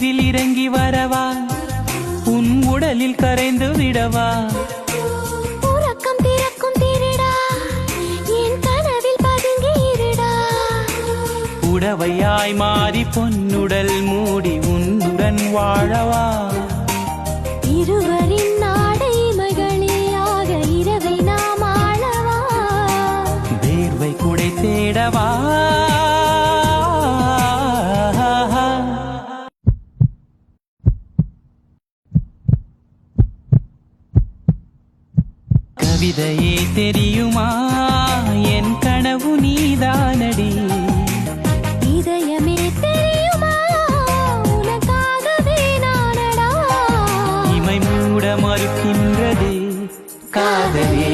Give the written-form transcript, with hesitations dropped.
நீரில் இறங்கி வரவா உன் உடலில் கரைந்து விடவா உறக்கம் திறக்கும் திருடா என் கனவில் பதுங்கி இருடா உடவையாய் மாறி பொன்னுடல் மூடி உன்னுடன் வாழவா இருவரின் நாடை மகளியாக இரவை நாம் ஆளவா வேர்வை குடை தேடவா கவிதையே தெரியுமா என் கனவு நீதானடி இதயமே தெரியுமா உனக்காகவே நானடா இமை மூட மறுக்கின்றதே காதலே